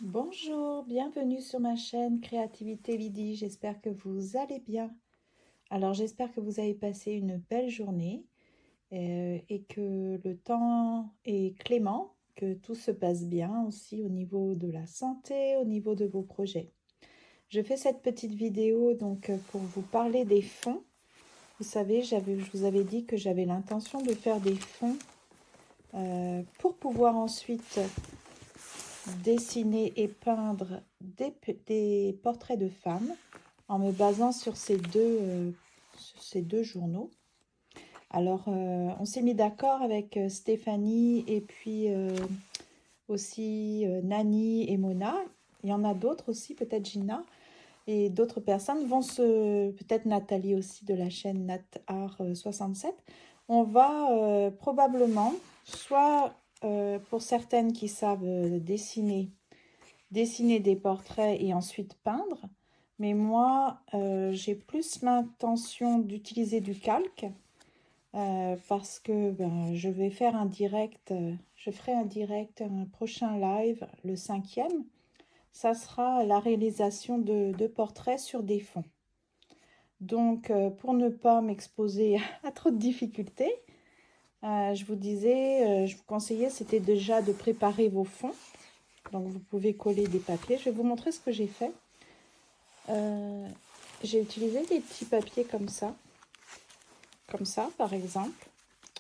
Bonjour, bienvenue sur ma chaîne Créativité Lydie, j'espère que vous allez bien. Alors j'espère que vous avez passé une belle journée et que le temps est clément, que tout se passe bien aussi au niveau de la santé, au niveau de vos projets. Je fais cette petite vidéo donc pour vous parler des fonds. Vous savez, je vous avais dit que j'avais l'intention de faire des fonds pour pouvoir ensuite dessiner et peindre des portraits de femmes en me basant sur ces deux journaux. Alors, on s'est mis d'accord avec Stéphanie et puis aussi Nani et Mona. Il y en a d'autres aussi, peut-être Gina. Et d'autres personnes vont peut-être Nathalie aussi de la chaîne Nat Art 67. On va probablement, soit pour certaines qui savent dessiner des portraits et ensuite peindre. Mais moi, j'ai plus l'intention d'utiliser du calque parce que je vais faire un direct, je ferai un direct, un prochain live, le 5e. Ça sera la réalisation de portraits sur des fonds. Donc, pour ne pas m'exposer à trop de difficultés, je vous conseillais, c'était déjà de préparer vos fonds. Donc, vous pouvez coller des papiers. Je vais vous montrer ce que j'ai fait. J'ai utilisé des petits papiers comme ça par exemple,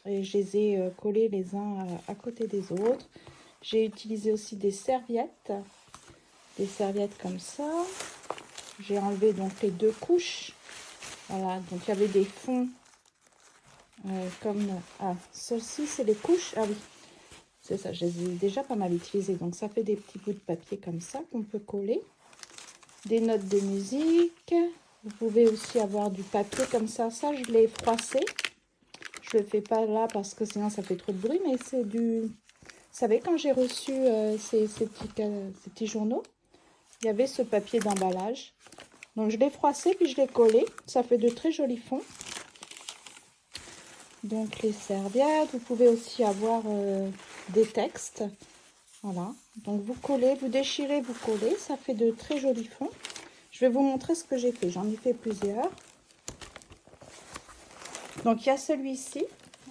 et je les ai collés les uns à côté des autres. J'ai utilisé aussi des serviettes comme ça. J'ai enlevé donc les deux couches. Voilà, donc il y avait des fonds comme... Ah, ceux-ci, c'est les couches. Ah oui, c'est ça, je les ai déjà pas mal utilisés. Donc ça fait des petits bouts de papier comme ça qu'on peut coller. Des notes de musique. Vous pouvez aussi avoir du papier comme ça. Ça, je l'ai froissé. Je le fais pas là parce que sinon ça fait trop de bruit. Mais c'est du... Vous savez, quand j'ai reçu ces petits journaux, il y avait ce papier d'emballage. Donc je l'ai froissé puis je l'ai collé. Ça fait de très jolis fonds. Donc les serviettes. Vous pouvez aussi avoir des textes. Voilà. Donc vous collez, vous déchirez, vous collez. Ça fait de très jolis fonds. Je vais vous montrer ce que j'ai fait. J'en ai fait plusieurs. Donc il y a celui-ci.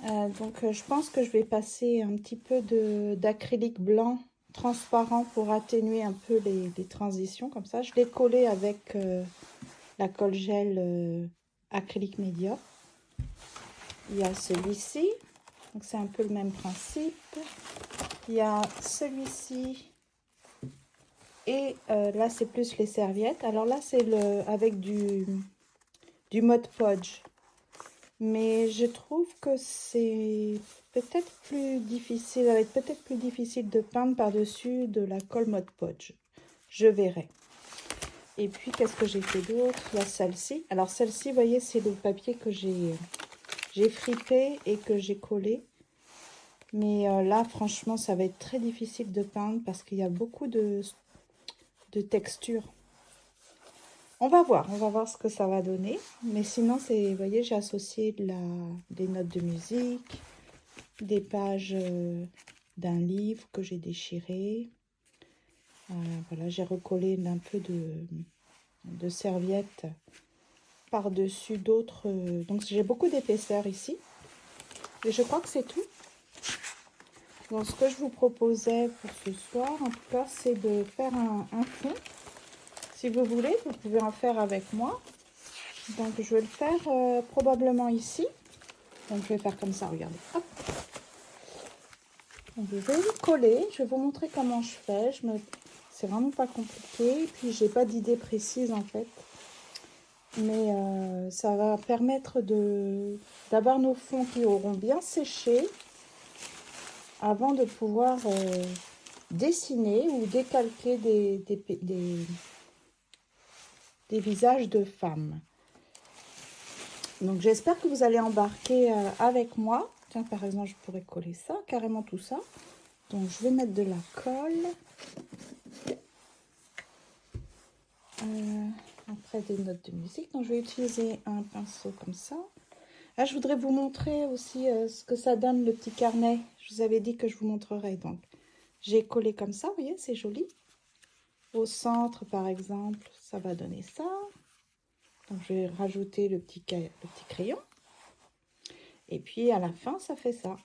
Je pense que je vais passer un petit peu d'acrylique blanc transparent pour atténuer un peu les transitions comme ça. Je l'ai collé avec la colle gel acrylique média. Il y a celui-ci. Donc c'est un peu le même principe. Il y a celui-ci. Et là c'est plus les serviettes. Alors là c'est avec du Mod Podge. Mais je trouve que c'est peut-être plus difficile, ça va être peut-être plus difficile de peindre par-dessus de la colle Mod Podge. Je verrai. Et puis, qu'est-ce que j'ai fait d'autre? Il y a celle-ci. Alors, celle-ci, vous voyez, c'est le papier que j'ai fripé et que j'ai collé. Mais là, franchement, ça va être très difficile de peindre parce qu'il y a beaucoup de texture. On va voir ce que ça va donner. Mais sinon, vous voyez, j'ai associé des notes de musique, des pages d'un livre que j'ai déchiré. Voilà, j'ai recollé un peu de serviettes par-dessus d'autres. Donc, j'ai beaucoup d'épaisseur ici. Et je crois que c'est tout. Donc, ce que je vous proposais pour ce soir, en tout cas, c'est de faire un fond. Si vous voulez, vous pouvez en faire avec moi. Donc, je vais le faire probablement ici. Donc, je vais faire comme ça, regardez. Hop. Donc, je vais le coller. Je vais vous montrer comment je fais. C'est vraiment pas compliqué. Et puis, j'ai pas d'idée précise, en fait. Mais ça va permettre d'avoir nos fonds qui auront bien séché avant de pouvoir dessiner ou décalquer des visages de femmes. Donc j'espère que vous allez embarquer avec moi. Tiens, par exemple, je pourrais coller ça, carrément tout ça. Donc je vais mettre de la colle. Après des notes de musique. Donc je vais utiliser un pinceau comme ça. Là, je voudrais vous montrer aussi ce que ça donne, le petit carnet. Je vous avais dit que je vous montrerai. Donc j'ai collé comme ça, vous voyez, c'est joli. Au centre, par exemple, ça va donner ça. Donc, je vais rajouter le petit crayon. Et puis, à la fin, ça fait ça.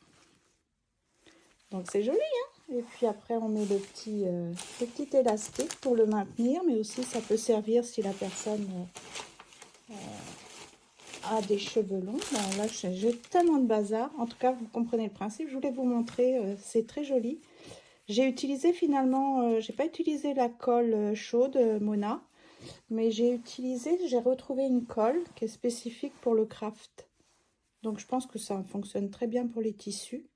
Donc, c'est joli, hein? Et puis, après, on met le petit élastique pour le maintenir. Mais aussi, ça peut servir si la personne a des cheveux longs. Ben, là, j'ai tellement de bazar. En tout cas, vous comprenez le principe. Je voulais vous montrer. C'est très joli. J'ai utilisé finalement... j'ai pas utilisé la colle chaude Mona. Mais j'ai retrouvé une colle qui est spécifique pour le craft. Donc je pense que ça fonctionne très bien pour les tissus.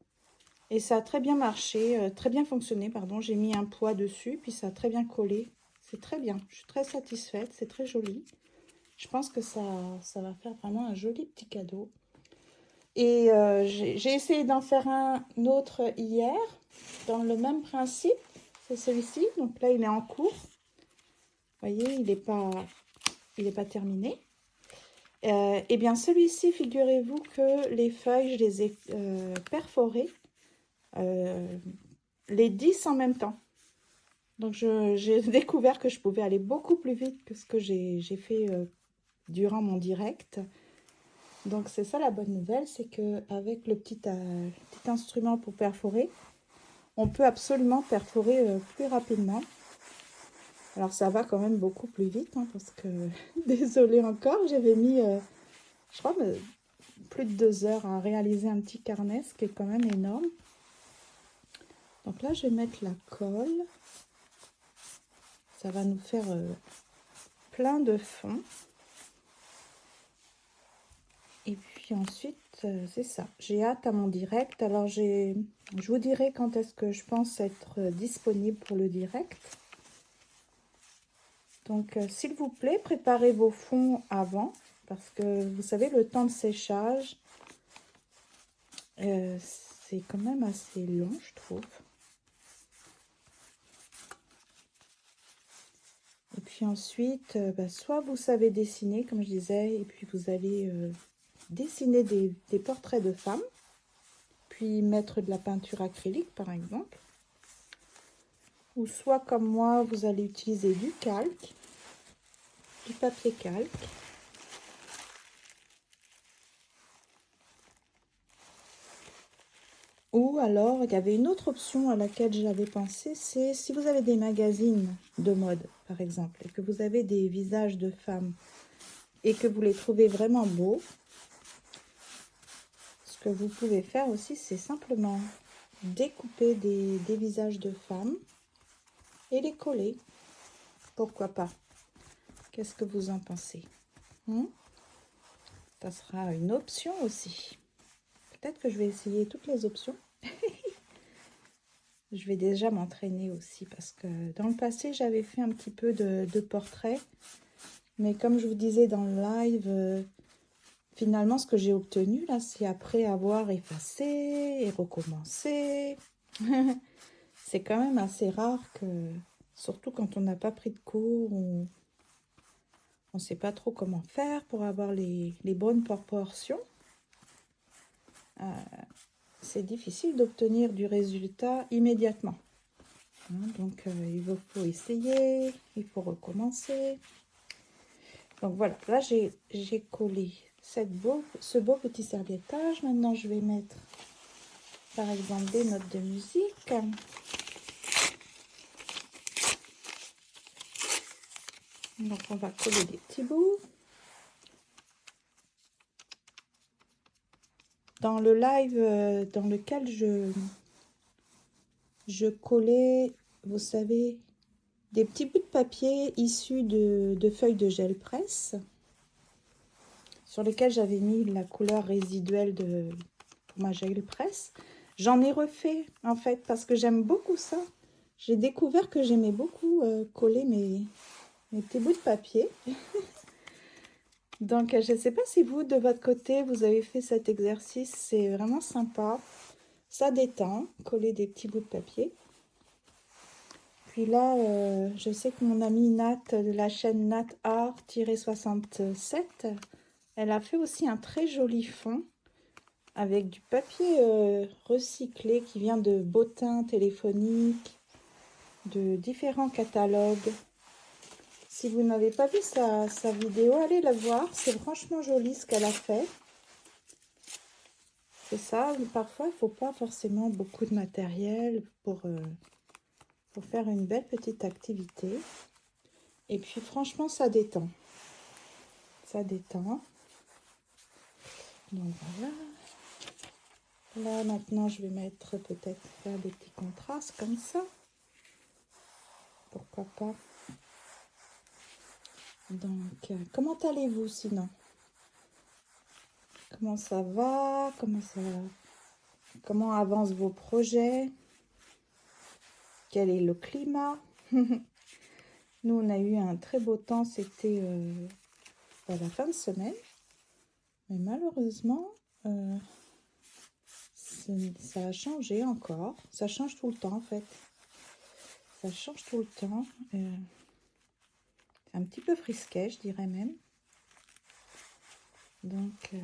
Et ça a très bien marché, très bien fonctionné, pardon. J'ai mis un poids dessus, puis ça a très bien collé. C'est très bien, je suis très satisfaite, c'est très joli. Je pense que ça va faire vraiment un joli petit cadeau. Et j'ai essayé d'en faire un autre hier, dans le même principe. C'est celui-ci, donc là il est en cours. Vous voyez, il n'est pas terminé. Eh bien, celui-ci, figurez-vous que les feuilles, je les ai perforées, les 10 en même temps. Donc, j'ai découvert que je pouvais aller beaucoup plus vite que ce que j'ai fait durant mon direct. Donc, c'est ça la bonne nouvelle, c'est qu'avec le petit instrument pour perforer, on peut absolument perforer plus rapidement. Alors, ça va quand même beaucoup plus vite, hein, parce que, désolée encore, j'avais mis, je crois, plus de 2 heures à réaliser un petit carnet, ce qui est quand même énorme. Donc là, je vais mettre la colle. Ça va nous faire plein de fond. Et puis ensuite, c'est ça. J'ai hâte à mon direct. Alors, je vous dirai quand est-ce que je pense être disponible pour le direct. Donc, s'il vous plaît, préparez vos fonds avant. Parce que, vous savez, le temps de séchage, c'est quand même assez long, je trouve. Et puis ensuite, soit vous savez dessiner, comme je disais, et puis vous allez dessiner des portraits de femmes, puis mettre de la peinture acrylique, par exemple. Ou soit, comme moi, vous allez utiliser du calque, du papier calque. Ou alors, il y avait une autre option à laquelle j'avais pensé, c'est si vous avez des magazines de mode, par exemple, et que vous avez des visages de femmes, et que vous les trouvez vraiment beaux, ce que vous pouvez faire aussi, c'est simplement découper des visages de femmes et les coller. Pourquoi pas? Qu'est-ce que vous en pensez? Ça sera une option aussi. Peut-être que je vais essayer toutes les options. Je vais déjà m'entraîner aussi parce que dans le passé, j'avais fait un petit peu de portraits. Mais comme je vous disais dans le live, finalement, ce que j'ai obtenu, là, c'est après avoir effacé et recommencé. C'est quand même assez rare que, surtout quand on n'a pas pris de cours, on ne sait pas trop comment faire pour avoir les bonnes proportions. C'est difficile d'obtenir du résultat immédiatement. Donc, il faut essayer, il faut recommencer. Donc, voilà, là, j'ai collé ce beau petit serviettage. Maintenant, je vais mettre, par exemple, des notes de musique. Donc, on va coller des petits bouts. Dans le live dans lequel je collais, vous savez, des petits bouts de papier issus de feuilles de gel presse sur lesquels j'avais mis la couleur résiduelle pour ma gel presse. J'en ai refait en fait parce que j'aime beaucoup ça. J'ai découvert que j'aimais beaucoup coller mes petits bouts de papier. Donc, je ne sais pas si vous, de votre côté, vous avez fait cet exercice. C'est vraiment sympa. Ça détend, coller des petits bouts de papier. Puis là, je sais que mon amie Nat de la chaîne Nat Art-67, elle a fait aussi un très joli fond avec du papier recyclé qui vient de bottins téléphoniques. de différents catalogues. Si vous n'avez pas vu sa vidéo, allez la voir. C'est franchement joli ce qu'elle a fait. C'est ça, parfois il ne faut pas forcément beaucoup de matériel pour faire une belle petite activité. Et puis franchement, ça détend. Ça détend. Donc voilà. Là maintenant, je vais mettre peut-être faire des petits contrastes comme ça. Pourquoi pas. Donc, comment allez-vous sinon? Comment ça va? Comment avancent vos projets? Quel est le climat? Nous, on a eu un très beau temps, c'était à la fin de semaine. Mais malheureusement, ça a changé encore. Ça change tout le temps, en fait. Ça change tout le temps. C'est un petit peu frisquet, je dirais même. Donc,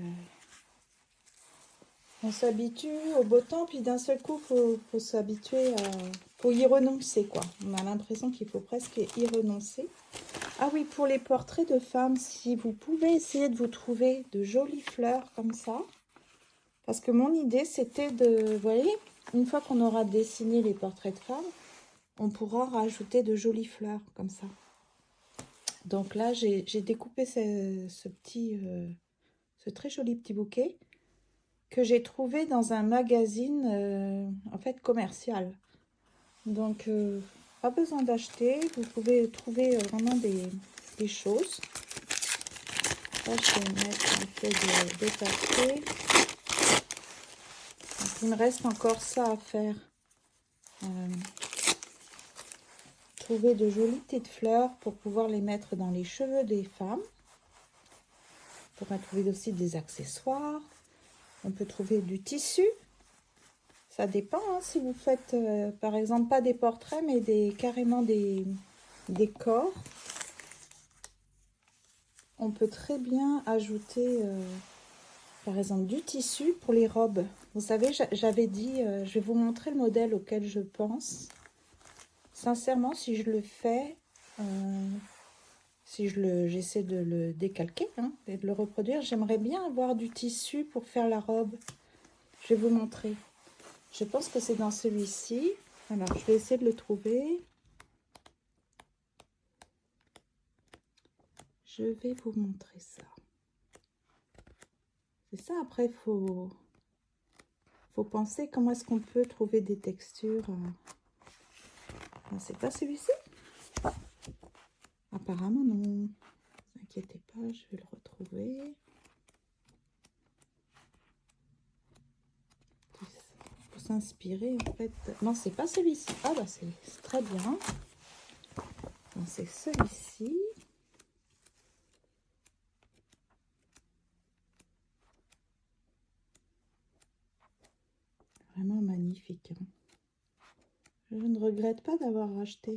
on s'habitue au beau temps, puis d'un seul coup, faut s'habituer à... faut y renoncer, quoi. On a l'impression qu'il faut presque y renoncer. Ah oui, pour les portraits de femmes, si vous pouvez essayer de vous trouver de jolies fleurs comme ça. Parce que mon idée, c'était de... Vous voyez, une fois qu'on aura dessiné les portraits de femmes, on pourra rajouter de jolies fleurs comme ça. Donc là, j'ai découpé ce très joli petit bouquet que j'ai trouvé dans un magazine en fait commercial. Donc pas besoin d'acheter, vous pouvez trouver vraiment des choses. Là, je vais mettre un peu de papier. Donc, il me reste encore ça à faire. Trouver de jolies petites fleurs pour pouvoir les mettre dans les cheveux des femmes. On pourra trouver aussi des accessoires. On peut trouver du tissu. Ça dépend hein, si vous faites par exemple pas des portraits mais carrément des corps. On peut très bien ajouter par exemple du tissu pour les robes. Vous savez, j'avais dit, je vais vous montrer le modèle auquel je pense. Sincèrement, si je le fais, si j'essaie de le décalquer hein, et de le reproduire, j'aimerais bien avoir du tissu pour faire la robe. Je vais vous montrer. Je pense que c'est dans celui-ci. Alors, je vais essayer de le trouver. Je vais vous montrer ça. C'est ça, après, il faut penser comment est-ce qu'on peut trouver des textures. C'est pas celui-ci? Apparemment, non. Ne vous inquiétez pas, je vais le retrouver. Il faut s'inspirer, en fait. Non, c'est pas celui-ci. Ah, bah, c'est très bien. C'est celui-ci. Vraiment magnifique. Hein. Je ne regrette pas d'avoir acheté...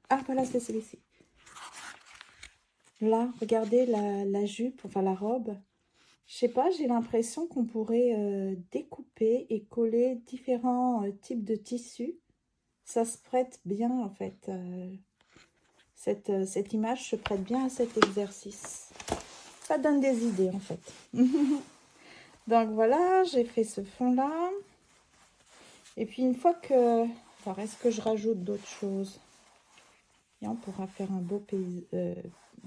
Ah, voilà, c'est celui-ci. Là, regardez la jupe, enfin la robe. Je sais pas, j'ai l'impression qu'on pourrait découper et coller différents types de tissus. Ça se prête bien, en fait. Cette image se prête bien à cet exercice. Ça donne des idées, en fait. Donc, voilà, j'ai fait ce fond-là. Et puis, une fois que... Alors, est-ce que je rajoute d'autres choses? Et on pourra faire un beau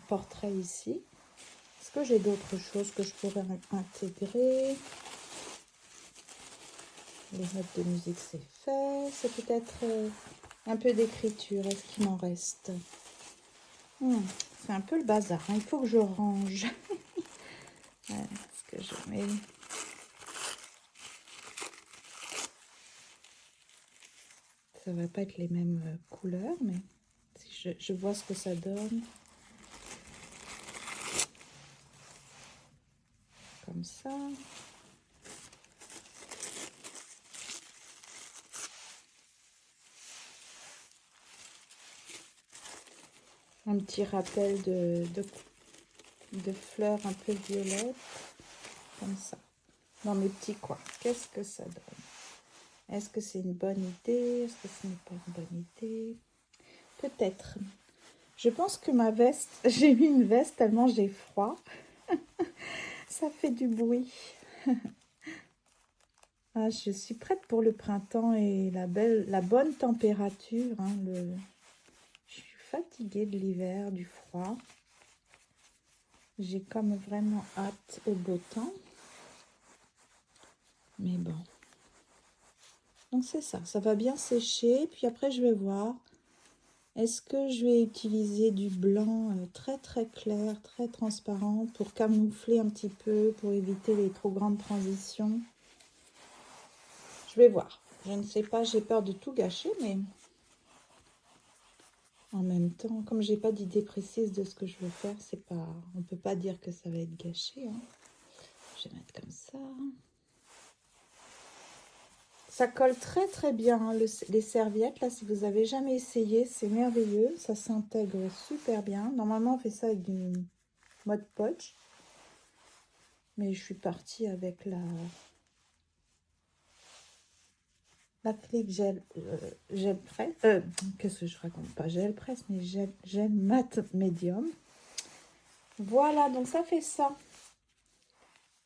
portrait ici. Est-ce que j'ai d'autres choses que je pourrais intégrer? Les notes de musique, c'est fait. C'est peut-être un peu d'écriture. Est-ce qu'il m'en reste? C'est un peu le bazar. Hein. Il faut que je range. Est-ce que je mets... Ça va pas être les mêmes couleurs, mais si je vois ce que ça donne. Comme ça. Un petit rappel de fleurs un peu violettes. Comme ça. Dans mes petits coins. Qu'est-ce que ça donne? Est-ce que c'est une bonne idée? Est-ce que ce n'est pas une bonne idée? peut-être. Je pense que ma veste, j'ai mis une veste tellement j'ai froid. Ça fait du bruit. Ah, je suis prête pour le printemps et la bonne température. Hein, Je suis fatiguée de l'hiver, du froid. J'ai comme vraiment hâte au beau temps. Mais bon. Donc c'est ça, ça va bien sécher. Puis après, je vais voir. Est-ce que je vais utiliser du blanc très très clair, très transparent pour camoufler un petit peu, pour éviter les trop grandes transitions? Je vais voir. Je ne sais pas, j'ai peur de tout gâcher, mais en même temps, comme j'ai pas d'idée précise de ce que je veux faire, c'est pas, on peut pas dire que ça va être gâché. Hein. Je vais mettre comme ça. Ça colle très très bien, hein, les serviettes. Là, si vous avez jamais essayé, c'est merveilleux. Ça s'intègre super bien. Normalement, on fait ça avec du Mod Podge. Mais je suis partie avec l'acrylique gel presse. Qu'est-ce que je raconte? Pas gel presse, mais gel mat médium. Voilà, donc ça fait ça.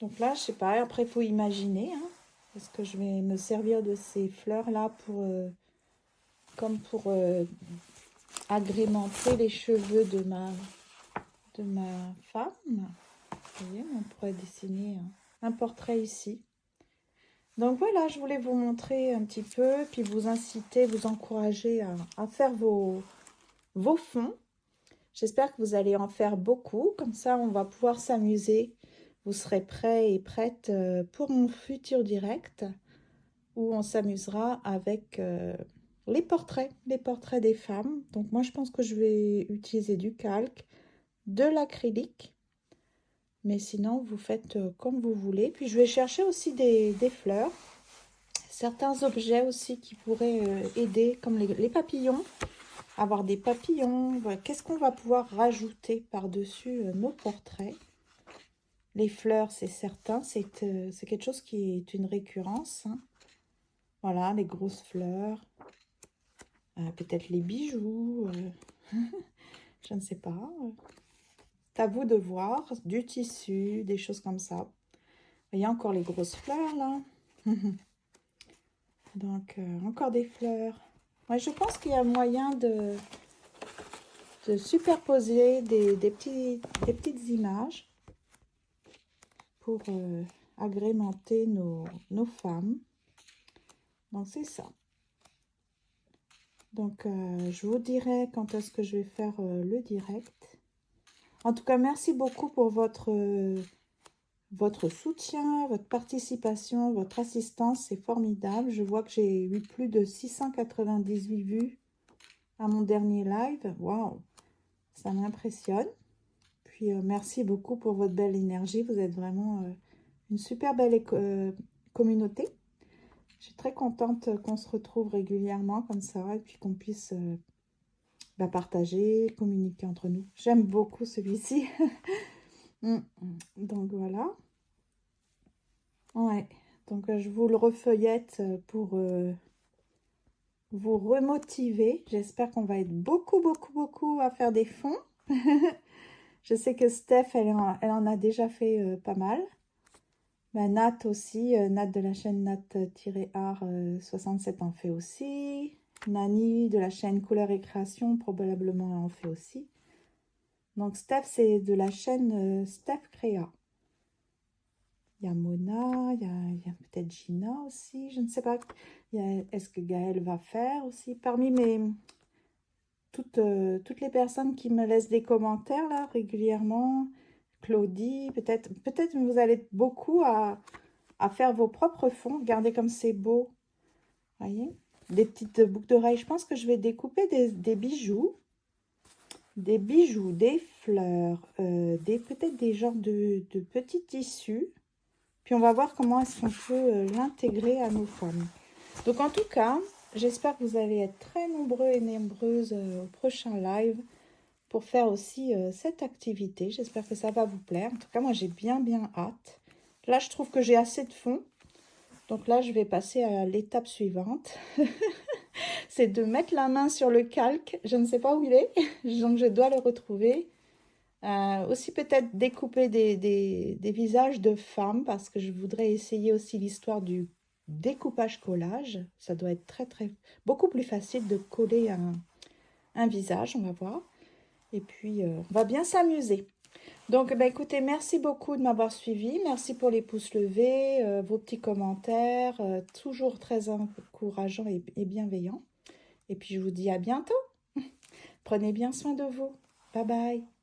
Donc là, je sais pas, après, il faut imaginer. Hein, est-ce que je vais me servir de ces fleurs-là pour, comme pour agrémenter les cheveux de ma femme? Vous voyez, on pourrait dessiner un portrait ici. Donc voilà, je voulais vous montrer un petit peu, puis vous inciter, vous encourager à faire vos fonds. J'espère que vous allez en faire beaucoup, comme ça on va pouvoir s'amuser. Vous serez prêts et prêtes pour mon futur direct, où on s'amusera avec les portraits des femmes. Donc moi je pense que je vais utiliser du calque, de l'acrylique. Mais sinon, vous faites comme vous voulez. Puis, je vais chercher aussi des fleurs. Certains objets aussi qui pourraient aider, comme les papillons. Avoir des papillons. Voilà. Qu'est-ce qu'on va pouvoir rajouter par-dessus nos portraits? Les fleurs, c'est certain. C'est quelque chose qui est une récurrence. Hein. Voilà, les grosses fleurs. Peut-être les bijoux. Je ne sais pas. C'est à vous de voir. Du tissu, des choses comme ça. Il y a encore les grosses fleurs là. Donc, encore des fleurs. Ouais, je pense qu'il y a moyen de superposer des petites images pour agrémenter nos femmes. Donc, c'est ça. Donc, je vous dirai quand est-ce que je vais faire le direct. En tout cas, merci beaucoup pour votre soutien, votre participation, votre assistance, c'est formidable. Je vois que j'ai eu plus de 698 vues à mon dernier live. Waouh, ça m'impressionne. Puis merci beaucoup pour votre belle énergie. Vous êtes vraiment une super belle communauté. Je suis très contente qu'on se retrouve régulièrement comme ça et puis qu'on puisse partager, communiquer entre nous. J'aime beaucoup celui-ci. Donc voilà. Ouais, donc je vous le refeuillette pour vous remotiver. J'espère qu'on va être beaucoup à faire des fonds. Je sais que Steph, elle en a déjà fait pas mal. Nat aussi, Nat de la chaîne Nat-Art 67 en fait aussi. Nani de la chaîne Couleur et Création probablement en fait aussi. Donc Steph, c'est de la chaîne Steph Créa. Il y a Mona, il y a peut-être Gina aussi, je ne sais pas. Est-ce que Gaëlle va faire aussi? Parmi toutes les personnes qui me laissent des commentaires là régulièrement, Claudie, peut-être vous allez être beaucoup à faire vos propres fonds. Regardez comme c'est beau. Voyez? Des petites boucles d'oreilles. Je pense que je vais découper des bijoux. Des fleurs, peut-être des genres de petits tissus. Puis on va voir comment est-ce qu'on peut l'intégrer à nos femmes. Donc en tout cas, j'espère que vous allez être très nombreux et nombreuses au prochain live pour faire aussi cette activité. J'espère que ça va vous plaire. En tout cas, moi j'ai bien hâte. Là, je trouve que j'ai assez de fond. Donc là, je vais passer à l'étape suivante. c'est de mettre la main sur le calque. Je ne sais pas où il est, donc je dois le retrouver. Aussi peut-être découper des visages de femmes parce que je voudrais essayer aussi l'histoire du découpage-collage. Ça doit être beaucoup plus facile de coller un visage, on va voir. Et puis, on va bien s'amuser. Donc, bah, écoutez, merci beaucoup de m'avoir suivi. Merci pour les pouces levés, vos petits commentaires, toujours très encourageants et bienveillants. Et puis, je vous dis à bientôt. Prenez bien soin de vous. Bye bye.